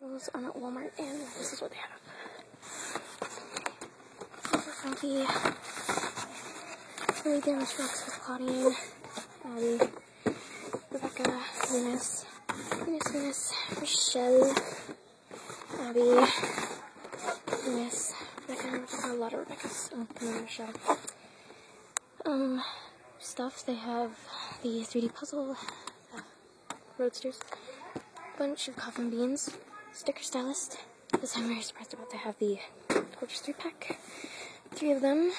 Those I'm at Walmart, and this is what they have. These are Frankie. Really damaged box with Claudine, Abby, Rebecca, Venus, Michelle, Abby, Venus, Rebecca, a lot of Rebeccas, and then Michelle. Stuff, they have the 3D puzzle, roadsters, bunch of coffin beans, sticker stylist. This I'm very surprised about. They have the gorgeous 3-pack, 3 of them,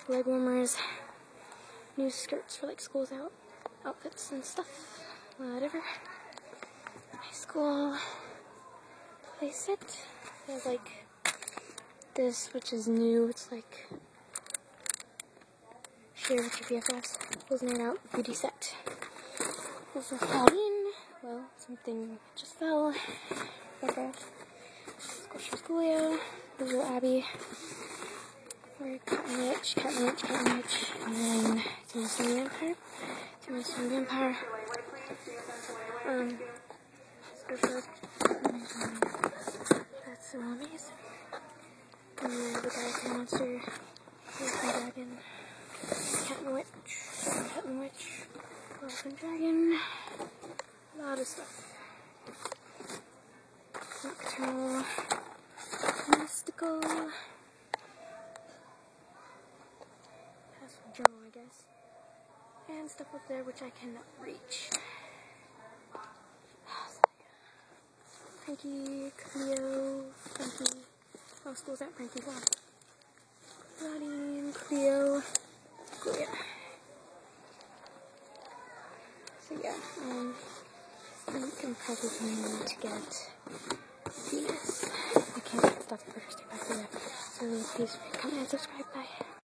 leg warmers, new skirts for like schools outfits and stuff, whatever. High school play set. They have like this, which is new. It's like share with your BFFs. Pulls Night Out beauty set. This is Claudine. Well, something just fell. Okay. Squisher Schoolio. This is Abby. We're Cat and Witch. And then Tombstone Vampire. Squisher. That's the Rommies. And then the Galaxy Monster. Here's the Dragon. Cat and Witch. Elf and Dragon. A lot of stuff. Nocturnal. Mystical. Has some journal, I guess. And stuff up there which I cannot reach. Frankie, Cleo, Frankie. Oh, school's at Frankie's Lawn. Claudine, Cleo, Gloria. So yeah, I think I'm probably going to get Venus. I can't get stuff for first back there. So please comment and subscribe. Bye.